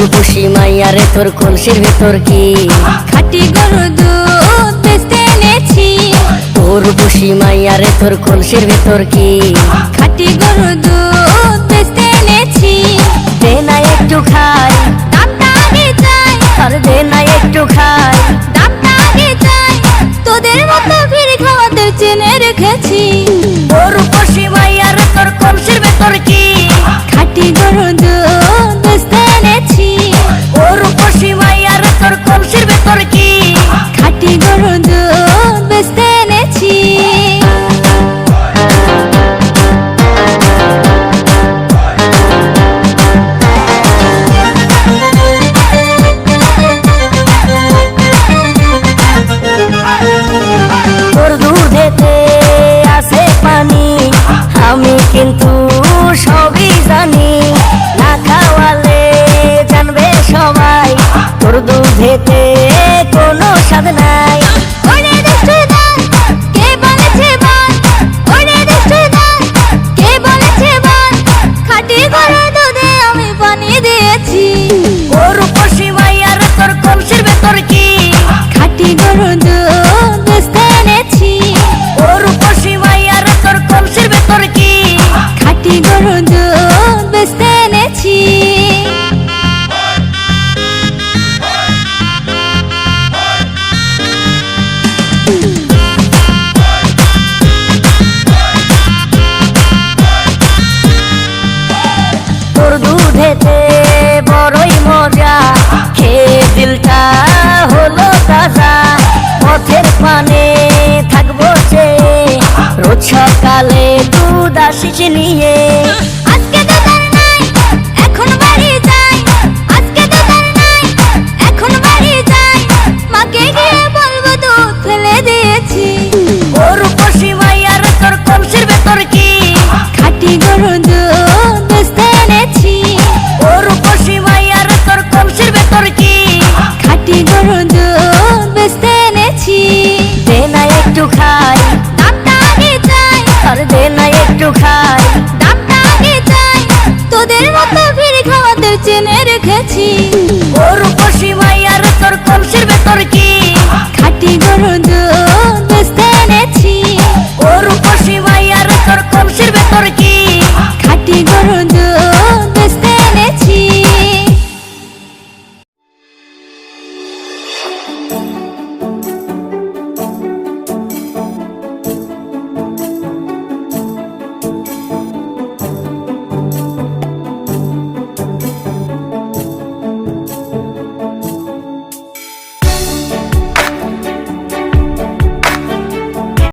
রূপসী মাইয়ারে তোর কলসির ভেতর কি খাঁটি গরুর দুধ বেচতে এনেছি। তোর রূপসী মাইয়ারে তোর কলসির ভেতর কি খাঁটি গরুর দুধ বেচতে এনেছি। দে না একটু খাই, দামটা আগে চাই, আর দে না একটু খাই। দামটা আগে চাই, তোদের মতো ভিড় খাওয়াতে চেনে রেখেছি। তোর রূপসী মাইয়ারে তোর কলসির ভেতর কি খাঁটি গরুর দুধ বেচতে এনেছি। ও রূপসী মাইয়ারে তোর কলসির ভেতর কি খাঁটি গরুর দুধ বেচতে এনেছি। তোর দুধেতে আছে পানি, আমি কিন্তু সবই জানি। না খাওয়ালে জানবে সবাই তোর দুধেতে কোনো স্বাদ নাই। ওরে দুষ্টু দান, কে বলেছে বান? ওরে দুষ্টু দান, কে বলেছে বান? খাঁটি গরুর দুধে আমি পানি দিয়েছি। ও রূপসী মাইয়ারে তোর কলসির ভেতর কি খাঁটি গরুর দুধ বেচতে এনেছি। ও রূপসী মাইয়ারে তোর কলসির ভেতর কি খাঁটি গরুর দুধ বেচতে এনেছি। তোর দুধেতে বড়ই মজা, খেয়ে দিলটা হলো তাজা। পথের পানে থাকবো চেয়ে, রোজ সকালে দুধ আসিস নিয়ে। আজকে তো তার নাই, এখন বাড়ি যাই। আজকে তো তার নাই, এখন বাড়ি যাই। মাকে গিয়ে বলবো দুধ ফেলে দিয়েছি। ও রূপসী মাইয়ারে তোর কলসির ভেতর কি খাঁটি গরুর দুধ বেচতে এনেছি। ও রূপসী মাইয়ারে তোর কলসির ভেতর কি খাঁটি গরুর দুধ বেচতে এনেছি। দে না একটু খাই, দামটা আগে চাই, আর দে না একটু খাই। দামটা আগে চাই, তোদের মতো ভিড় খাওয়াতে চেনে রেখেছি।